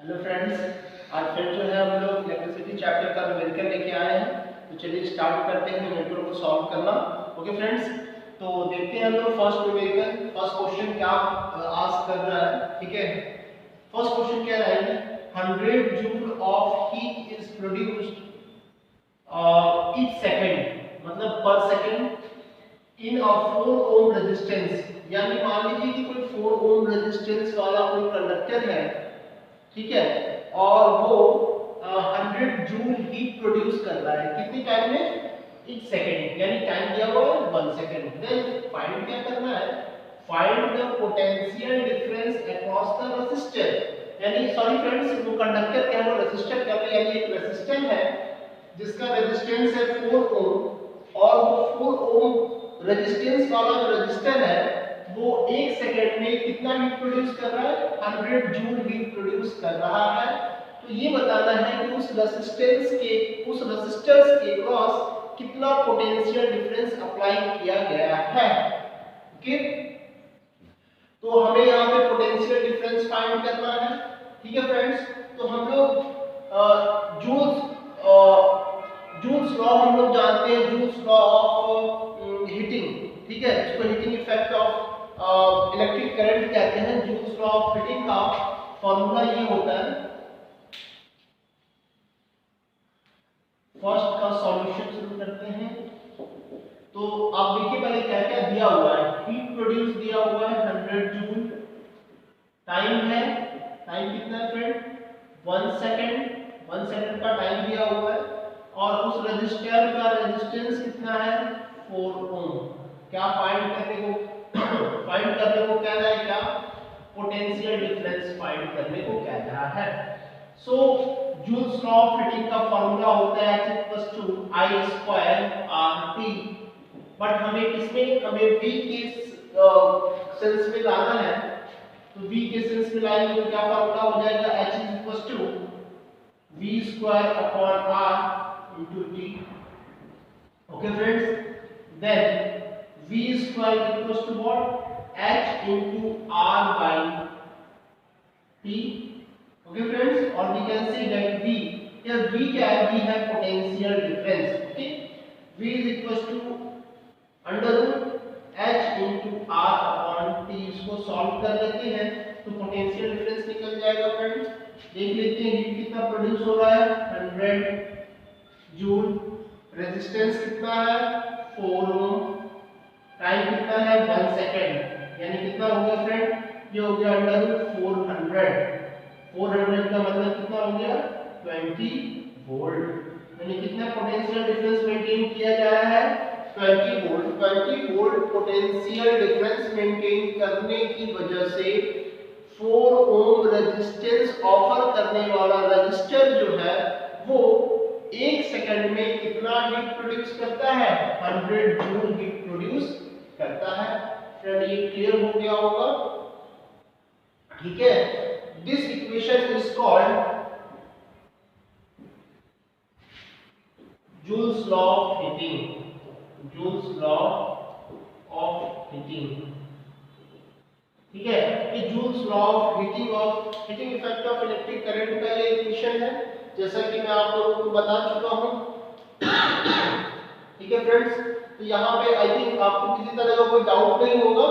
Hello friends, आज फिर जो है हम लोग इलेक्ट्रिसिटी चैप्टर का न्यूमेरिकल लेके आए हैं। तो चलिए स्टार्ट करते हैं न्यूमेरिकल को सॉल्व करना। ओके फ्रेंड्स, तो देखते हैं हम लोग फर्स्ट न्यूमेरिकल, फर्स्ट क्वेश्चन क्या आस्क कर रहा है। ठीक है, फर्स्ट क्वेश्चन क्या रहेगा, 100 joule of heat is produced each second, मतलब पर second in a 4 ohm resistance. यानी मान लीजिए कि कोई 4 ओम रेजिस्टेंस वाला कोई कंडक्टर है, ठीक है, और वो 100 जूल हीट प्रोड्यूस कर रहा है कितनी टाइम में, एक सेकंड, यानी टाइम दिया हुआ है 1 सेकंड। देन फाइंड क्या करना है, find the potential difference across the resistor. यानी सॉरी फ्रेंड्स, वो कंडक्टर क्या है, वो रेजिस्टर क्या है, यानी एक रेजिस्टेंस है जिसका रेजिस्टेंस है 4 ओम, और वो 4 ओम रेजिस्टेंस वाला जो रेजिस्टर है वो 1 सेकंड में कितना हीट प्रोड्यूस कर रहा है, 100 जूल हीट प्रोड्यूस कर रहा है। तो ये बताना है कि उस रेजिस्टेंस के क्रॉस कितना पोटेंशियल डिफरेंस अप्लाई किया गया है। ओके, तो हमें यहाँ पे पोटेंशियल डिफरेंस फाइंड करना है। ठीक है फ्रेंड्स, तो हम लोग जूल्स लॉ हम लोग जानते हैं, जूल्स लॉ ऑफ हीटिंग। ठीक है, इसको heating effect of electric current कहते हैं। जूल्स लॉ ऑफ हीटिंग का फॉर्मूला ये होता है, फर्स्ट का सॉल्यूशन शुरू करते हैं। तो आप देखिए पहले क्या क्या दिया हुआ है, हीट प्रोड्यूस दिया हुआ है 100 जूल, टाइम है, टाइम कितना है फ्रेंड, 1 सेकंड, 1 सेकंड का टाइम दिया हुआ है, और उस रजिस्टर का रेजिस्टेंस कितना है, 4 ओम। क्या फाइंड करने को कह रहा है, क्या पोटेंशियल डिफरेंस फाइंड करने को कह रहा है। सो जूल्स लॉ ऑफ हीटिंग का फार्मूला होता है I²RT, बट हमें किसमें, हमें V के सेंस में लाना है। तो V के सेंस में लाएंगे तो क्या फार्मूला हो जाएगा, H=V²/R×T। Okay friends, then V² what, H×R/T। Okay friends, और we can see that V, या V क्या है, V है potential difference. Okay, V =H×R/T। इसको सॉल्व कर लेते हैं तो पोटेंशियल डिफरेंस निकल जाएगा फ्रेंड्स। देख लेते हैं हीट कितना प्रोड्यूस हो रहा है, 100 जूल, रेजिस्टेंस कितना है 4 ओम, टाइम कितना है 1 सेकंड, यानी कितना हो गया फ्रेंड, ये हो गया √400। 400 का मतलब कितना हो गया, 20 वोल्ट। यानी कितना पोटेंशियल डिफरेंस मेंटेन किया जा रहा है, 20 volt. 20 volt potential difference maintain करने की वजह से 4 ओम रेजिस्टेंस ऑफर करने वाला रजिस्टर जो है वो 1 सेकंड में कितना हीट प्रोड्यूस करता है, 100 जूल हीट प्रोड्यूस करता है। फ्रेंड ये क्लियर हो गया होगा। ठीक है, this equation is called joules law of heating, joules law of heating. ठीक है, ये joules law of heating effect of electric current का ये इक्वेशन है, जैसा कि मैं आप लोगों को बता चुका हूं। ठीक है फ्रेंड्स, तो यहाँ पे आई थिंक आपको किसी तरह का कोई डाउट नहीं होगा।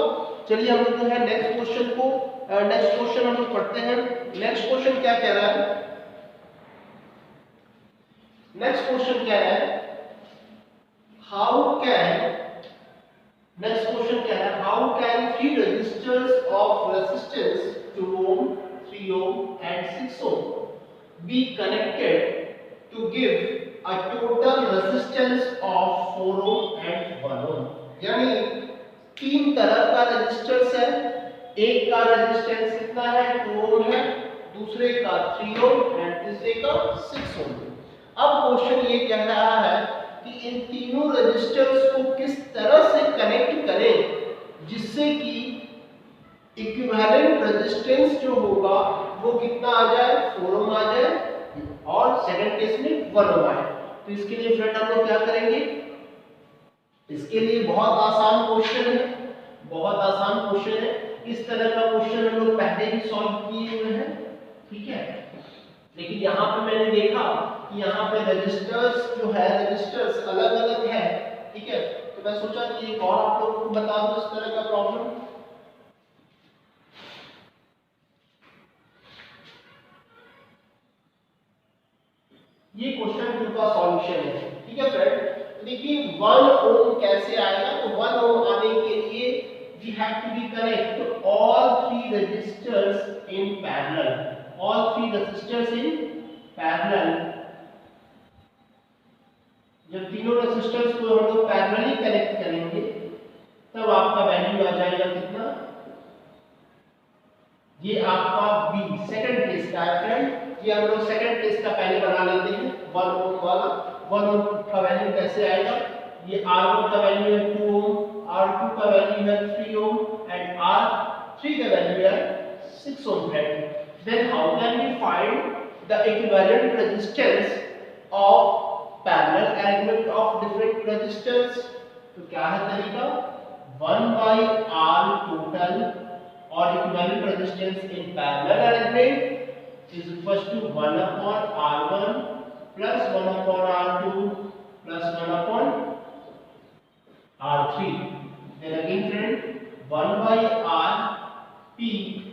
चलिए हम लोग जो है नेक्स्ट क्वेश्चन हम लोग पढ़ते हैं। नेक्स्ट क्वेश्चन क्या कह रहा है, नेक्स्ट क्वेश्चन क्या है, how can 3 resistors of resistance 2 ohm, 3 ohm and 6 ohm be connected to give a total resistance of 4 ohm and 1 ohm। यानी 3 तरह का रेजिस्टेंस है, एक का रेजिस्टेंस कितना है, 2 ओम है, दूसरे का 3 ओम और तीसरे का 6 ओम। अब क्वेश्चन ये कह रहा है कि इन तीनों रेजिस्टेंस को किस तरह से कनेक्ट करें जिससे कि इक्विवेलेंट रेजिस्टेंस जो होगा वो कितना आ जाए, 4 ओम आ जाए, और सेकंड केस में 1 ओम आए। तो इसके लिए फ्रेंड हम लोग क्या करेंगे, इसके लिए बहुत आसान क्वेश्चन है, बहुत आसान क्वेश्चन है। इस तरह का क्वेश्चन हम लोग पहले भी सॉल्व किए हुए हैं। ठीक है, लेकिन यहाँ पे मैंने देखा कि यहाँ पे रजिस्टर्स जो है रजिस्टर्स अलग अलग है, ठीक है। तो मैं सोचा कि एक और आप लोगों को बता दूं इस तरह का प्रॉब्लम। ये क्वेश्चन 2 का सॉल्यूशन है, ठीक है फ्रेंड। तो देखिए 1 ओम कैसे आएगा, तो 1 ओम आने के लिए we have to be connect all three resistors in parallel, all three resistors in parallel। जब तीनों रेजिस्टर्स को हम लोग पैरेलली कनेक्ट करेंगे तब आपका वैल्यू आ जाएगा कितना, ये आपका बी सेकंड केस का है फ्रेंड। ये हम लोग सेकंड केस का पहले बना लेते हैं 1 ओम वाला। 1 ओम का वैल्यू कैसे आएगा, ये R1 का वैल्यू है 2 ओम, R2 का वैल्यू है 3 ओम एंड R3 का वैल्यू है 6 ohm friend. Then how can we find the equivalent resistance of parallel element of different resistance. तो क्या है तरीका, 1/R टोटल और equivalent resistance in parallel element is equal to 1/R1 plus 1/R2 plus 1/R3। then again friend 1/Rp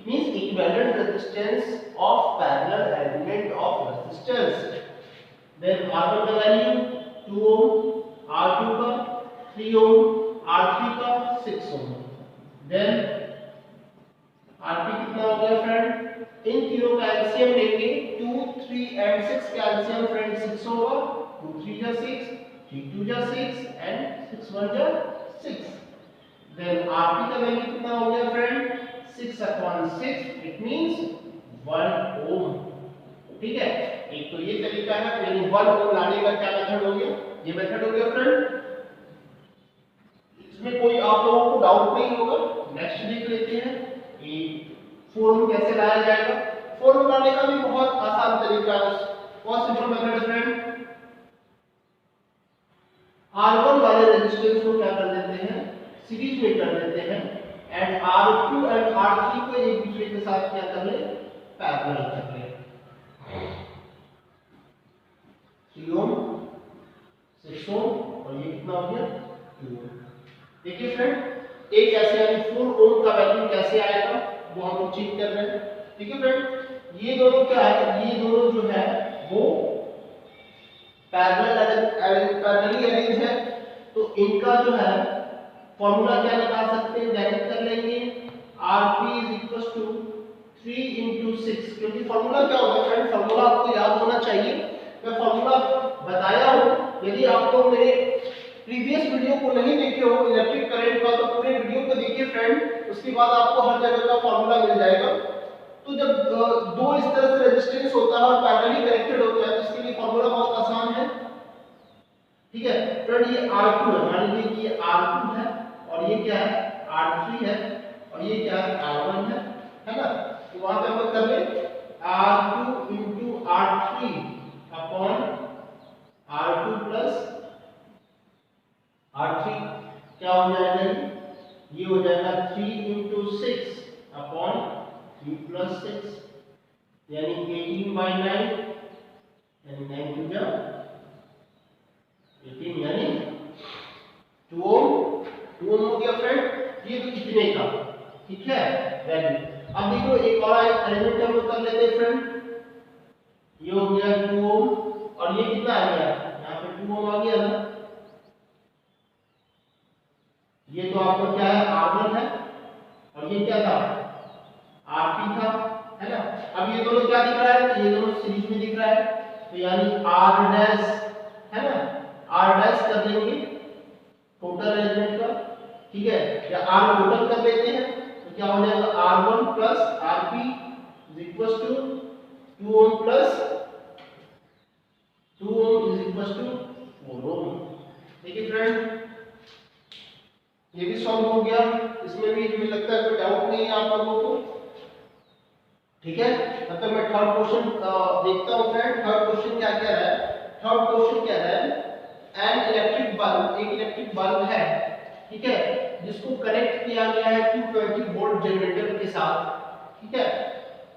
means equivalent resistance of parallel element of resistors। then R1 का value 2 ओम, R2 का 3 ओम, R3 का 6 ओम। then Rp कितना हो गया friend, इन तीनों का LCM लेंगे 2, 3 and 6 का एलसीएम फ्रेंड 6 होगा। 2 3 जा 6, 3 2 जा 6 एंड 6 1 जा 6। then Rp का वैल्यू कितना हो गया फ्रेंड, 6/6 इट मींस 1 ओम, ठीक है। एक तो ये तरीका है, यानी 1 ओम लाने का क्या मेथड हो गया, ये मेथड हो गया फ्रेंड। इसमें कोई आप लोगों को डाउट नहीं होगा। नेक्स्ट देख लेते हैं 4 ओम कैसे लाया जाएगा। 4 ओम लाने का भी बहुत आसान तरीका है, बहुत सिंपल मेथड है फ्रेंड। R1 वाले रेजिस्टेंस को क्या कर देते हैं, सीरीज में कर देते हैं एंड R2 एंड R3 को एक दूसरे के साथ क्या कर ले, पैरेलल कर ले। 3 ओम, 6 ओम और ये कितना हो गया 2 ओम। देखिए फ्रेंड एक ऐसे यानी 4 ओम का वैल्यू कैसे आएगा वो हम लोग चेक कर रहे हैं, ठीक है फ्रेंड। ये दोनों क्या है, ये दोनों जो है वो पैरेलली अरेंज है, तो इनका जो है फॉर्मूला क्या निकाल सकते हैं, डायरेक्ट कर लेंगे Rp = 3 × 6। क्योंकि फॉर्मूला क्या होगा फ्रेंड, फॉर्मूला आपको याद होना चाहिए। मैं फॉर्मूला बताया हूं, यदि आप लोग मेरे प्रीवियस वीडियो को नहीं देखे हो इलेक्ट्रिक करंट का तो पूरे वीडियो को देखिए फ्रेंड, उसके बाद आपको हर जगह का फॉर्मूला मिल जाएगा। तो जब दो इस तरह से रेजिस्टेंस होता है और पैरेलली कनेक्टेड होता है तो इसके लिए फॉर्मूला बहुत आसान है, ठीक है फ्रेंड। ये R2 है, मान लीजिए कि ये R2 है और ये क्या है R3 है और ये क्या है R1 है ना। तो वहां पे हम लोग कर ले R2 × R3 upon R2 plus R3 क्या हो जाएगा, ये हो जाएगा 3 × 6 अपॉन 3 + 6 यानी 18/9 यानी 9 2 जा 18 यानी 2 ओम। 2 ओम हो गया फ्रेंड, ये तो इतने का, ठीक है वैल्यू। अब देखो एक और एलिमेंट हम लोग कर लेते हैं फ्रेंड, ये हो गया 2 ओम और ये कितना आ गया, यहाँ पे 2 ओम आ गया ना। ये तो आपका क्या है R1 है और ये क्या था Rp था, है ना। अब ये दोनों क्या दिख रहा है, तो ये दोनों सीरीज में दिख रहा है, तो यानी R डैश है ना, R डैश कर देंगे टोटल एलिमेंट का, ठीक है, या R टोटल कर लेते हैं तो क्या हो जाएगा R1 plus Rp = 2 ohm plus 2 ओम = 4 ओम। देखिए फ्रेंड ये भी सॉल्व हो गया, इसमें भी मुझे लगता है कोई डाउट नहीं है आप लोगों को, ठीक है। तब तक मैं थर्ड क्वेश्चन देखता हूं फ्रेंड। थर्ड क्वेश्चन क्या कह रहा है, थर्ड क्वेश्चन कह रहा है एन इलेक्ट्रिक बल्ब, एक इलेक्ट्रिक बल्ब है, ठीक है, जिसको कनेक्ट किया गया है 220 वोल्ट जनरेटर के साथ, ठीक है।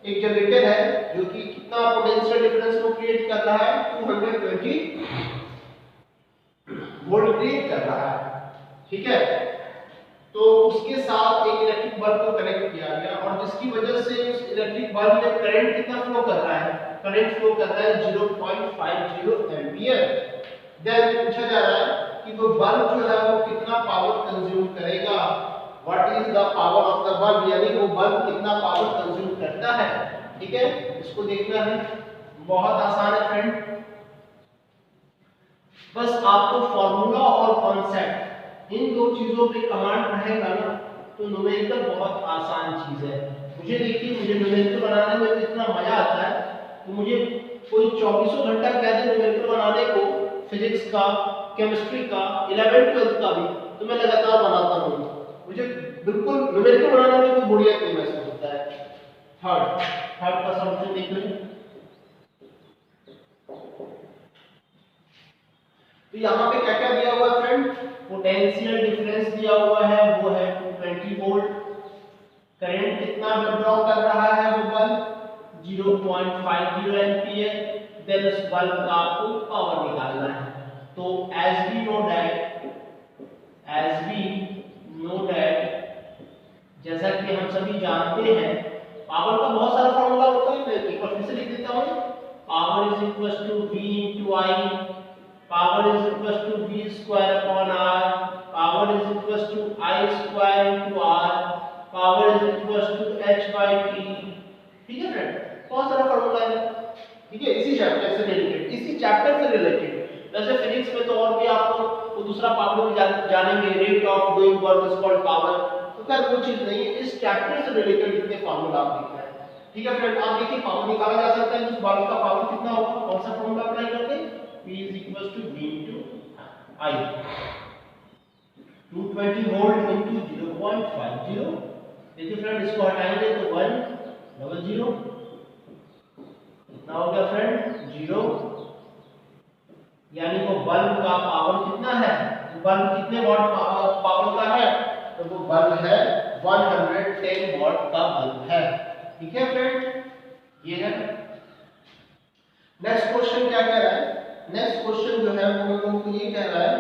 एक जनरेटर है जो कि कितना पोटेंशियल डिफरेंस को क्रिएट कर रहा है, 220 वोल्ट क्रिएट कर रहा है, ठीक है। तो उसके साथ एक इलेक्ट्रिक बल्ब को कनेक्ट किया गया और जिसकी वजह से उस इलेक्ट्रिक बल्ब में करंट कितना फ्लो कर रहा है, करंट फ्लो कर रहा है 0.50 एम्पियर। देन पूछा जा रहा है कि वो बल्ब जो है वो कितना पावर कंज्यूम करेगा, what is the power of the bulb, यानी वो बल्ब कितना पावर कंज्यूम करता है, ठीक है। इसको देखना है, बहुत आसान है फ्रेंड, बस आपको फॉर्मूला और कॉन्सेप्ट इन दो चीजों पे कमांड रहेगा ना तो न्यूमेरिकल बहुत आसान चीज है। मुझे देखिए, मुझे न्यूमेरिकल बनाने में तो इतना मजा आता है कि मुझे कोई 24 घंटा कह दे न्यूमेरिकल बनाने को, फिजिक्स का, केमिस्ट्री का, 11th 12th का भी, तो मैं लगातार बनाता हूँ। मुझे बिल्कुल न्यूमेरिकल बनाने में कोई बोरियत नहीं महसूस होता है। थर्ड का सॉल्यूशन देख लें। तो यहाँ पे क्या क्या दिया हुआ है फ्रेंड, पोटेंशियल डिफरेंस दिया हुआ है, वो है 220 वोल्ट। करंट कितना ड्रॉ कर रहा है वो बल्ब, 0.50 एम्पियर। देन उस बल्ब का आपको पावर निकालना है। तो as we know that जैसा कि हम सभी जानते हैं, पावर का बहुत सारा फॉर्मूला होता है, मैं एक बार फिर से लिख देता हूँ। Power is equal to V into I, power is equals to v square upon r, power is equals to I square into r, power is equals to h by t, ठीक है फ्रेंड। बहुत सारा formula है, ठीक है, इसी chapter से related. वैसे फिजिक्स में तो और भी आपको वो दूसरा पावर भी जानेंगे, rate of going work is called power, तो खैर वो चीज नहीं है, इस चैप्टर से रिलेटेड जितने फॉर्मूला आप देख रहे हैं, ठीक है फ्रेंड। आप देखिए पावर निकाला जा सकता है, उस बल्ब का पावर कितना होगा, कौन सा फॉर्मूला अप्लाई करते हैं, P is equals to V into I, 220 volt into 0.50। देखिए फ्रेंड, इसको हटाएंगे तो 100, कितना हो गया फ्रेंड, 0, यानी वो बल्ब का पावर कितना है, बल्ब कितने वॉट पावर का है, तो वो बल्ब है 110 वॉट का बल्ब है, ठीक है फ्रेंड, ये है। नेक्स्ट क्वेश्चन क्या कह रहा है, नेक्स्ट क्वेश्चन जो है वो लोगों को ये कह रहा है,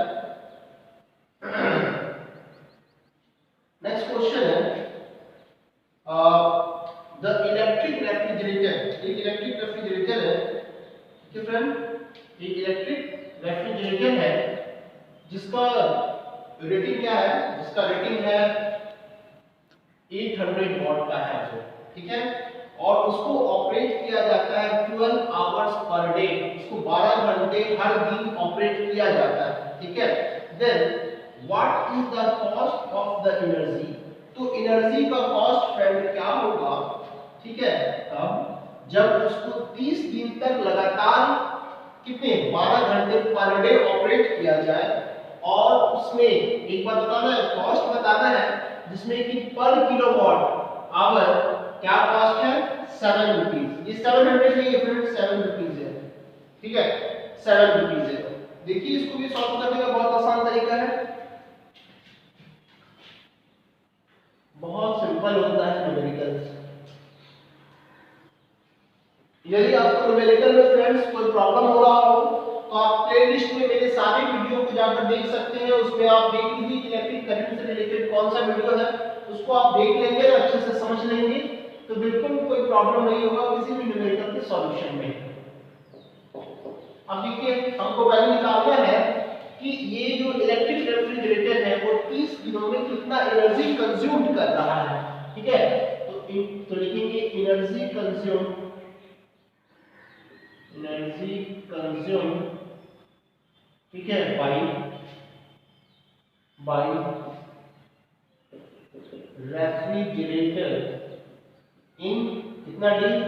नेक्स्ट क्वेश्चन है द इलेक्ट्रिक रेफ्रिजरेटर, एक इलेक्ट्रिक रेफ्रिजरेटर है, ठीक है फ्रेंड, एक इलेक्ट्रिक रेफ्रिजरेटर है जिसका रेटिंग क्या है, जिसका रेटिंग है 800 वॉट का है, ठीक है, और उसको ऑपरेट किया जाता है 12 आवर्स पर डे, इसको 12 घंटे हर दिन ऑपरेट किया जाता है, ठीक है। Then what is the cost of the energy, तो एनर्जी का कॉस्ट फ्रेंड क्या होगा, ठीक है, अब जब उसको 30 दिन तक लगातार कितने 12 घंटे पर डे ऑपरेट किया जाए, और उसमें एक बात बताना है, कॉस्ट बताना है, जिसमें कि पर किलोवाट आवर क्या कॉस्ट है, 7 रुपीज। ये 700 नहीं है फ्रेंड, 7 रुपीज है, ठीक है, 7 रुपीज है। देखिए इसको भी सॉल्व करने का बहुत आसान तरीका है, बहुत सिंपल होता है न्यूमेरिकल। यदि आपको न्यूमेरिकल में फ्रेंड्स कोई प्रॉब्लम हो रहा हो तो आप प्लेलिस्ट में मेरे सारे वीडियो को जाकर देख सकते हैं, उसमें आप देख लीजिए कि इलेक्ट्रिक करंट से रिलेटेड कौन सा वीडियो है, उसको आप देख लेंगे, अच्छे से समझ लेंगे, तो बिल्कुल कोई प्रॉब्लम नहीं होगा किसी भी न्यूमेरिकल के सॉल्यूशन में। अब देखिए हमको वैल्यू निकालना है कि ये जो इलेक्ट्रिक रेफ्रिजरेटर है वो 30 दिनों में कितना एनर्जी कंज्यूम कर रहा है, ठीक है। तो लिखेंगे एनर्जी कंज्यूम, ठीक है, बाय रेफ्रिजरेटर इन कितना डेज,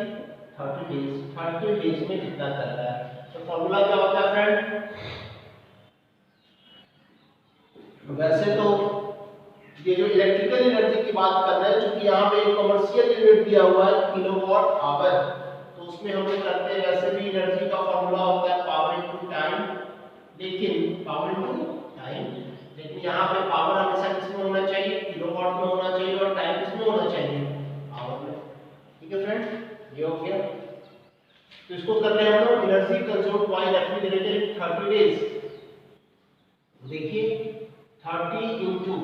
30 डेज में कितना कर रहा है। तो फॉर्मूला क्या होता है फ्रेंड, वैसे तो ये जो इलेक्ट्रिकल एनर्जी की बात कर रहे हैं, चूंकि यहाँ पे कमर्शियल यूनिट दिया हुआ है किलोवाट आवर, तो उसमें हम लोग करते हैं, वैसे भी एनर्जी का फॉर्मूला होता है पावर इनटू टाइम, लेकिन पावर इनटू टाइम, लेकिन यहाँ पे पावर हमेशा किसमें होना चाहिए, किलोवाट में होना चाहिए, और टाइम किसमें होना चाहिए, आवर में, ठीक है फ्रेंड। ये हो गया। तो इसको कर रहे हैं हम लोग energy consumed by refrigerator in 30 days. देखिए 30 इंटू,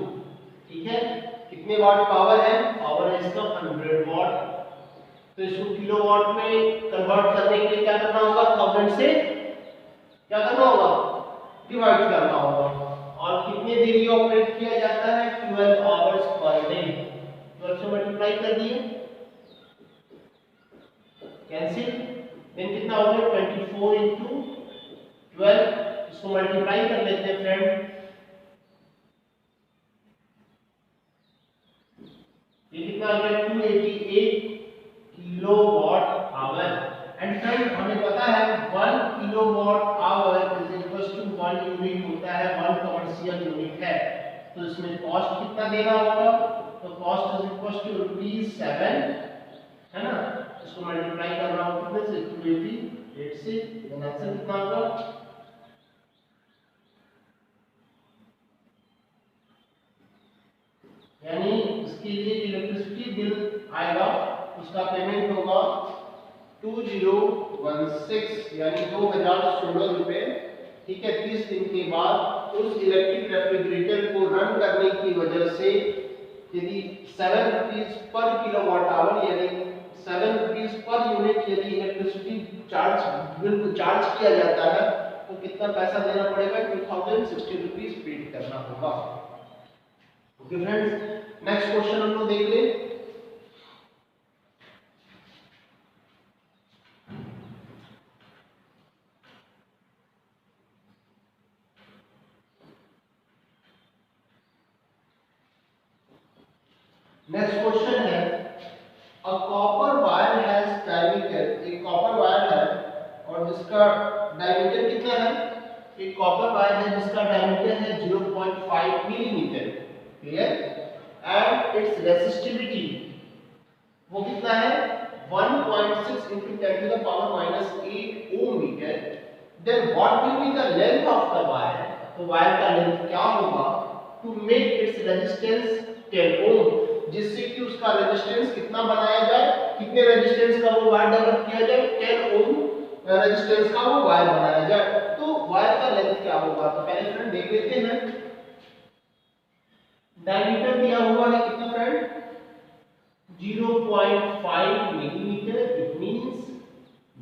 ठीक है, कितने वाट पावर है, पावर है इसका 100 वाट। तो इसको किलोवाट में कन्वर्ट करने के लिए क्या करना होगा, 1000 से क्या करना होगा, डिवाइड करना होगा। और कितने देर ये ऑपरेट किया जाता है, 12 आवर्स पर डे। 12 से मल्टीप्लाई कर दिए, कैंसिल, देन कितना हो गया 24 इंटू 12। इसको मल्टीप्लाई कर लेते हैं फ्रेंड, ये कितना आ गया 288 किलोवाट आवर। एंड फ्रेंड हमें पता है 1 kilowatt hour is equal to 1 unit होता है, 1 कमर्शियल यूनिट है। तो इसमें कॉस्ट कितना देना होगा, तो कॉस्ट इज इक्वल टू ₹7, है ना। इसको मल्टीप्लाई करना होगा कितने से, 288 से, देन आंसर कितना होगा, यानी इसके लिए इलेक्ट्रिसिटी बिल आएगा, उसका पेमेंट होगा 2016 यानी 2016 रुपए, ठीक है। 30 दिन के बाद उस इलेक्ट्रिक रेफ्रिजरेटर को रन करने की वजह से यदि 7 रुपीज पर किलोवाट आवर यानी 7 रुपीज पर यूनिट यदि इलेक्ट्रिसिटी चार्ज बिल को चार्ज किया जाता है तो कितना पैसा देना पड़ेगा, 2060 रुपीज पेड करना होगा। ओके फ्रेंड्स, नेक्स्ट क्वेश्चन हम लोग देख लें। नेक्स्ट क्वेश्चन है a copper wire has diameter, एक कॉपर वायर है और जिसका डायमीटर कितना है, एक कॉपर वायर है जिसका डायमीटर है 0.5 millimetre, clear, and it's resistivity वो कितना है 1.6 into 10 to the power minus 8 ohm meter, then what will be the length of the wire, तो वायर का लेंथ क्या होगा to make its resistance 10 ohm, जिससे कि उसका रेजिस्टेंस कितना बनाया जाए, कितने रेजिस्टेंस का वो वायर डेवलप किया जाए, 10 ओम रेजिस्टेंस का वो वायर बनाया जाए। तो वायर का लेंथ क्या होगा, तो पहले फ्रेंड देख लेते हैं। डायमीटर दिया हुआ है कितना friend, 0.5 millimetre, it means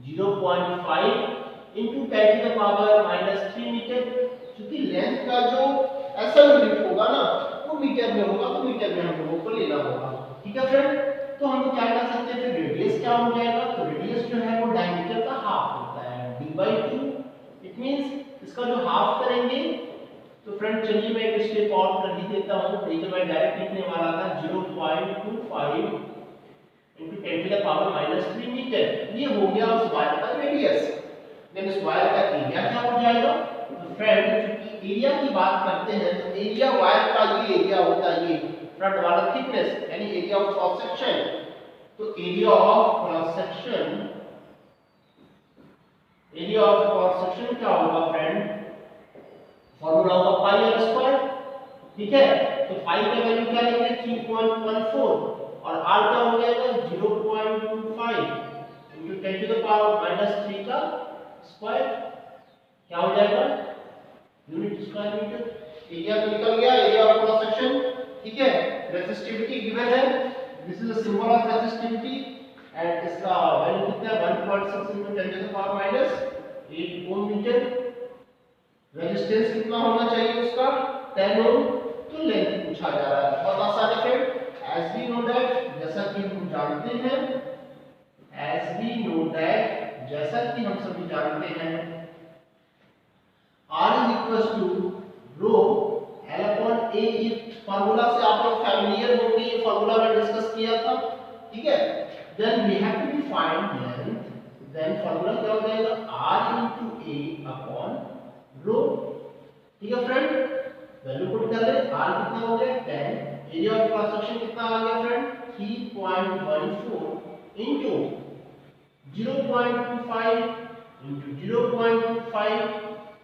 0.5 into 10 to the power minus 3 metre, क्योंकि लेंथ का जो ऐसा यूनिट होगा ना वो मीटर में होगा, तो मीटर में हम लोगों को लेना होगा, ठीक है फ्रेंड। तो हम लोग क्या कर सकते हैं, फिर रेडियस क्या हो जाएगा, तो रेडियस जो है वो डायमीटर का हाफ होता है, d/2, इट मींस इसका जो हाफ करेंगे, तो फ्रेंड चलिए मैं एक स्टेप और कर ही देता हूं, नहीं तो मैं डायरेक्ट लिखने वाला था 0.25 into 10 to the power minus 3 metre, ये हो गया उस वायर का रेडियस। देन उस वायर का एरिया क्या हो जाएगा, तो फ्रेंड क्योंकि एरिया की बात करते हैं तो एरिया वायर का ये एरिया होता है, ये फ्रंट वाला थिकनेस यानी एरिया ऑफ क्रॉस सेक्शन। तो area of cross section, area of cross section क्या होगा फ्रेंड, फॉर्मूला होगा पाई आर स्क्वायर, ठीक है। तो पाई का वैल्यू क्या लेंगे 3.14 और आर का हो जाएगा 0.25 into 10 to the power minus 3 का स्क्वायर, क्या हो जाएगा यूनिट स्क्वायर मीटर। एरिया तो निकल गया, एरिया ऑफ क्रॉस सेक्शन, ठीक है। रेसिस्टिविटी गिवन है, this is the symbol of resistivity and इसका वैल्यू कितना है 1.6 into 10 to the power minus 8 ohm metre. Resistance कितना होना चाहिए उसका 10 ओम, तो लेंथ पूछा जा रहा है, बहुत आसान है friend. As we know that, जैसा कि हम जानते हैं, एज वी नो दैट, जैसा कि हम सभी जानते हैं, R is equals to rho L upon A, ये फार्मूला से आप लोग फैमिलियर होंगे, ये फार्मूला मैंने डिस्कस किया था, ठीक है। Then we have to define length, then formula क्या हो जाएगा R into A upon rho, ठीक है फ्रेंड। वैल्यू पुट कर ले, R कितना हो गया 10, एरिया ऑफ क्रॉस सेक्शन कितना आ गया फ्रेंड 3.14 into 0.25 into 0.25,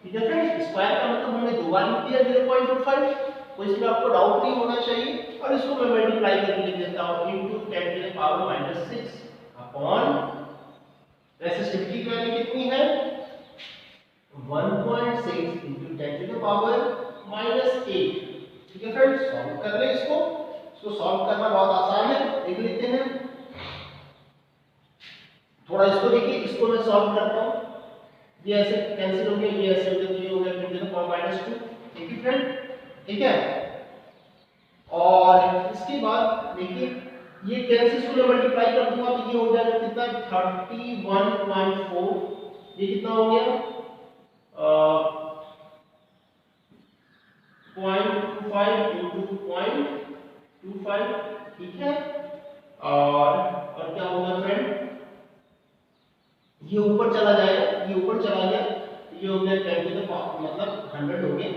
ठीक है फ्रेंड्स। स्क्वायर का मतलब हमने दो बार लिख दिया 0.25, तो इसमें आपको डाउट नहीं होना चाहिए। और इसको मैं मल्टीप्लाई करके लिख देता हूं into 10 to the power minus 6 upon resistivity की वैल्यू कितनी है 1.6 into 10 to the power -8। ठीक है फ्रेंड्स, सॉल्व कर ले इसको सॉल्व करना बहुत आसान है, देख लेते हैं। थोड़ा इसको देखिए, इसको मैं सॉल्व करता हूँ। ये ऐसे कैंसिल हो गया, ये ऐसे हो गया, तो ये हो गया 10 to the power -2। ठीक है फ्रेंड, ठीक है। और इसके बाद देखिए ये 10 से इसको मल्टीप्लाई कर दूंगा तो ये हो जाएगा कितना 31.4। ये कितना हो गया 0.25 into 0.25। ठीक है, और क्या होगा फ्रेंड, ये ऊपर चला जाएगा, ये ऊपर चला गया, ये हो गया 10 to the power मतलब 100 हो गया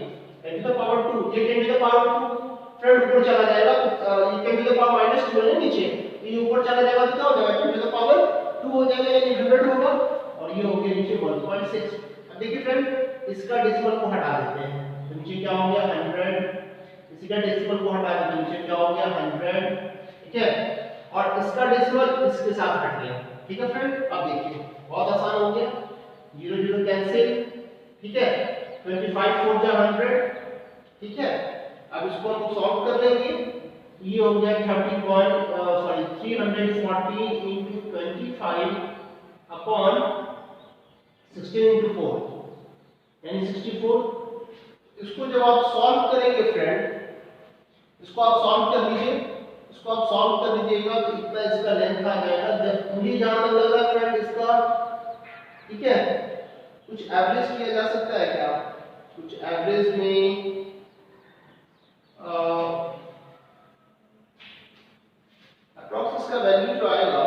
10 to the power 2। ये 10 to the power 2 फ्रेंड ऊपर चला जाएगा, ये 10 to the power -2 है नीचे, ये ऊपर चला जाएगा तो क्या हो जाएगा 10 to the power 2 हो जाएगा, यानी 100 होगा। और ये हो गया नीचे 1.6। अब देखिए फ्रेंड इसका डेसिमल को हटा देते हैं, तो नीचे क्या हो गया 100, इसी का डेसिमल को हटा देते हैं, नीचे क्या हो गया 100। ठीक है, और इसका डेसिमल इसके साथ हट गया। ठीक है फ्रेंड, अब देखिए बहुत आसान हो गया, 0 0 कैंसिल। ठीक है, 25 4 जा 100। ठीक है, अब इसको हम सॉल्व कर लेंगे, ये हो गया 340 into 25 अपॉन 16 into 4 यानी 64। इसको जब आप सॉल्व करेंगे फ्रेंड, इसको आप सॉल्व कर लीजिए, इसको आप सॉल्व कर लीजिएगा तो इतना इसका लेंथ आ जाएगा। जब मुझे जानना लग रहा है फ्रेंड इसका, ठीक है, कुछ एवरेज किया जा सकता है क्या, कुछ एवरेज में अप्रॉक्स इसका वैल्यू जो आएगा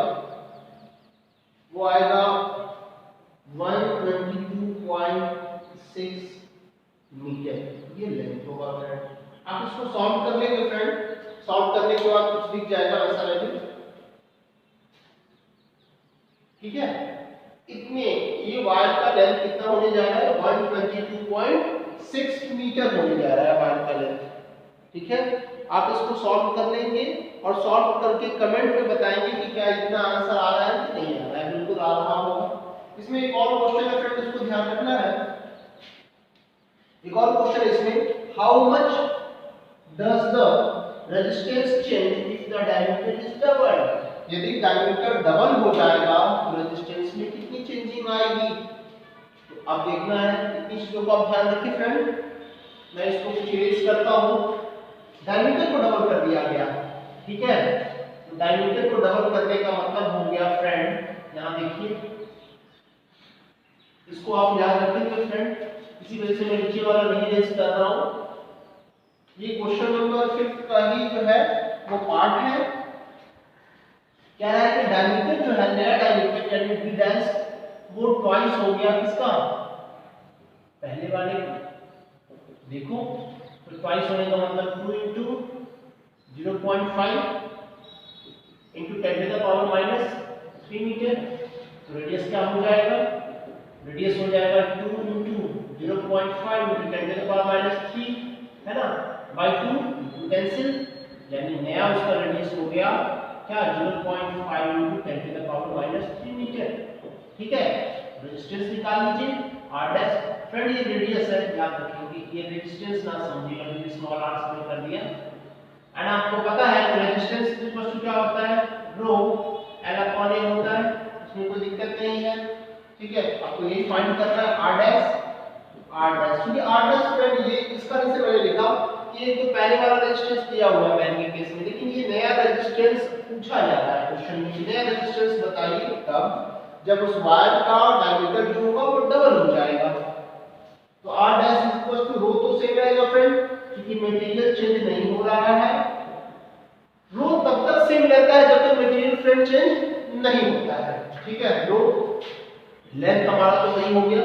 वो आएगा 122.6 मीटर, ये लेंथ होगा फ्रेंड। आप इसको सॉल्व कर लेंगे फ्रेंड, सॉल्व करने के बाद कुछ दिख जाएगा वैसा वैल्यू। ठीक है, इतने ये वायर का लेंथ कितना होने जा रहा है 122.6 मीटर होने जा रहा है वायर का लेंथ। ठीक है, आप इसको सॉल्व कर लेंगे और सॉल्व करके कमेंट में बताएंगे कि क्या इतना आंसर आ रहा है कि नहीं आ रहा है। बिल्कुल आ रहा होगा। इसमें एक और क्वेश्चन है फ्रेंड, इसको ध्यान रखना है। एक और क्वेश्चन है इसमें, how much does the resistance change if the diameter is doubled. यदि डायमीटर डबल हो जाएगा तो रेजिस्टेंस में कितनी चेंजिंग आएगी। तो अब देखना है, कितनी चीजों को आप ध्यान रखिए फ्रेंड। मैं इसको कुछ इरेज करता हूं। डायमीटर को डबल कर दिया गया, ठीक है, तो डायमीटर को डबल करने का मतलब हो गया फ्रेंड, यहां देखिए इसको आप याद रखेंगे फ्रेंड, इसी वजह से मैं नीचे वाला नहीं रेज कर रहा हूं। ये क्वेश्चन नंबर 5 का ही जो है वो पार्ट है। क्या है कि डायमीटर जो है, नया डायमीटर यानी डी डैश वो ट्वाइस हो गया किसका, पहले वाले का। देखो तो ट्वाइस होने का मतलब 2 into 0.5 into 10 to the power -3 metre. तो रेडियस क्या हो जाएगा, रेडियस हो जाएगा 2 into 0.5 into 10 to the power -3 है ना, by 2 कैंसिल, यानी नया उसका रेडियस हो गया क्या 0.5 into 10 to the power -3 metre. ठीक है, रेजिस्टेंस निकाल लीजिए r डैश। फ्रेंड ये रेडियस है, याद रखेंगे, ये रेजिस्टेंस ना समझिएगा, ये स्मॉल r से कर दिया। एंड आपको पता है कि रेजिस्टेंस इक्वल टू क्या होता है, रो l अपॉन a होता है, इसमें कोई दिक्कत नहीं है। ठीक है, आपको यही फाइंड करना है r डैश। क्योंकि r डैश फ्रेंड ये इसका जैसे मैंने लिखा कि ये तो पहले वाला रेजिस्टेंस दिया हुआ है पहले के केस में, लेकिन ये नया रेजिस्टेंस पूछा जा रहा है क्वेश्चन में। नया रेजिस्टेंस बताइए तब जब उस वायर का डायमीटर जो होगा वो डबल हो जाएगा। तो r डैश इक्वल टू रो तो सेम रहेगा फ्रेंड, क्योंकि मटेरियल चेंज नहीं हो रहा है। रो तब तक सेम रहता है जब तक मटेरियल फ्रेंड चेंज नहीं होता है। ठीक है, रो लेंथ हमारा तो वही हो गया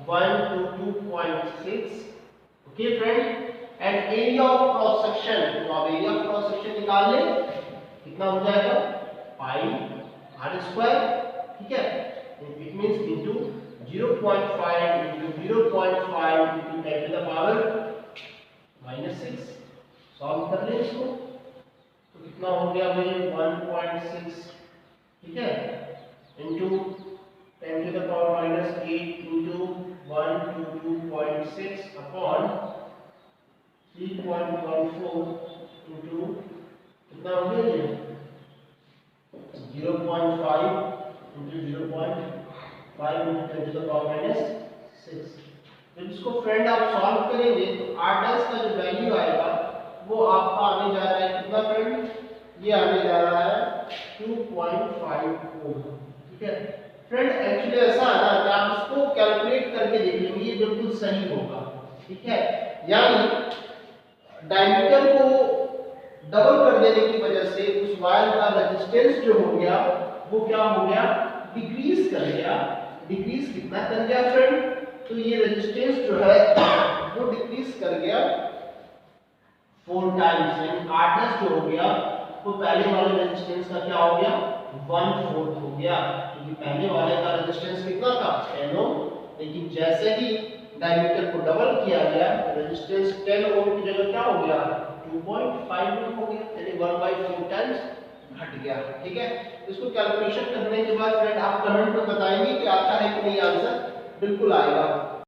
122.6। Okay friend, and area of cross section, तो अब एरिया ऑफ क्रॉस सेक्शन निकाल ले, कितना हो जाएगा पाई r स्क्वायर। ठीक है, it means into 0.5 into 0.5 into 10 to the power -6। Solve कर ले इसको तो कितना हो गया भाई 1.6। ठीक है, into 10 to the power minus 8 122.6 upon 3.14 into कितना हो गया ये 0.5 into 0.5 into 10 to the power minus 6। तो इसको फ्रेंड आप सॉल्व करेंगे तो r डैश का जो वैल्यू आएगा वो आपका आने जा रहा है कितना फ्रेंड, ये आने जा रहा है 2.54। ठीक है फ्रेंड, एक्चुअली ऐसा है ना कि आप इसको कैलकुलेट करके देख लेंगे, ये बिल्कुल सही होगा। ठीक है, यानी डायमीटर को डबल कर देने की वजह से उस वायर का रेजिस्टेंस जो हो गया वो क्या हो गया, डिक्रीज कर गया। डिक्रीज कितना कर गया फ्रेंड, तो ये रेजिस्टेंस जो है वो डिक्रीज कर गया 4 टाइम्स, यानी r' जो हो गया वो पहले वाले रेजिस्टेंस का क्या हो गया 1/4 हो गया, क्योंकि पहले वाले का रेजिस्टेंस कितना था 10 ओम, लेकिन जैसे ही डायमीटर को डबल किया गया रेजिस्टेंस 10 ओम की जगह क्या हो गया 2.5 ओम हो गया, यानी 1/4 टाइम्स घट गया। ठीक है, इसको कैलकुलेशन करने के बाद फ्रेंड आप कमेंट में बताएंगे कि आता है कि नहीं, आंसर बिल्कुल आएगा।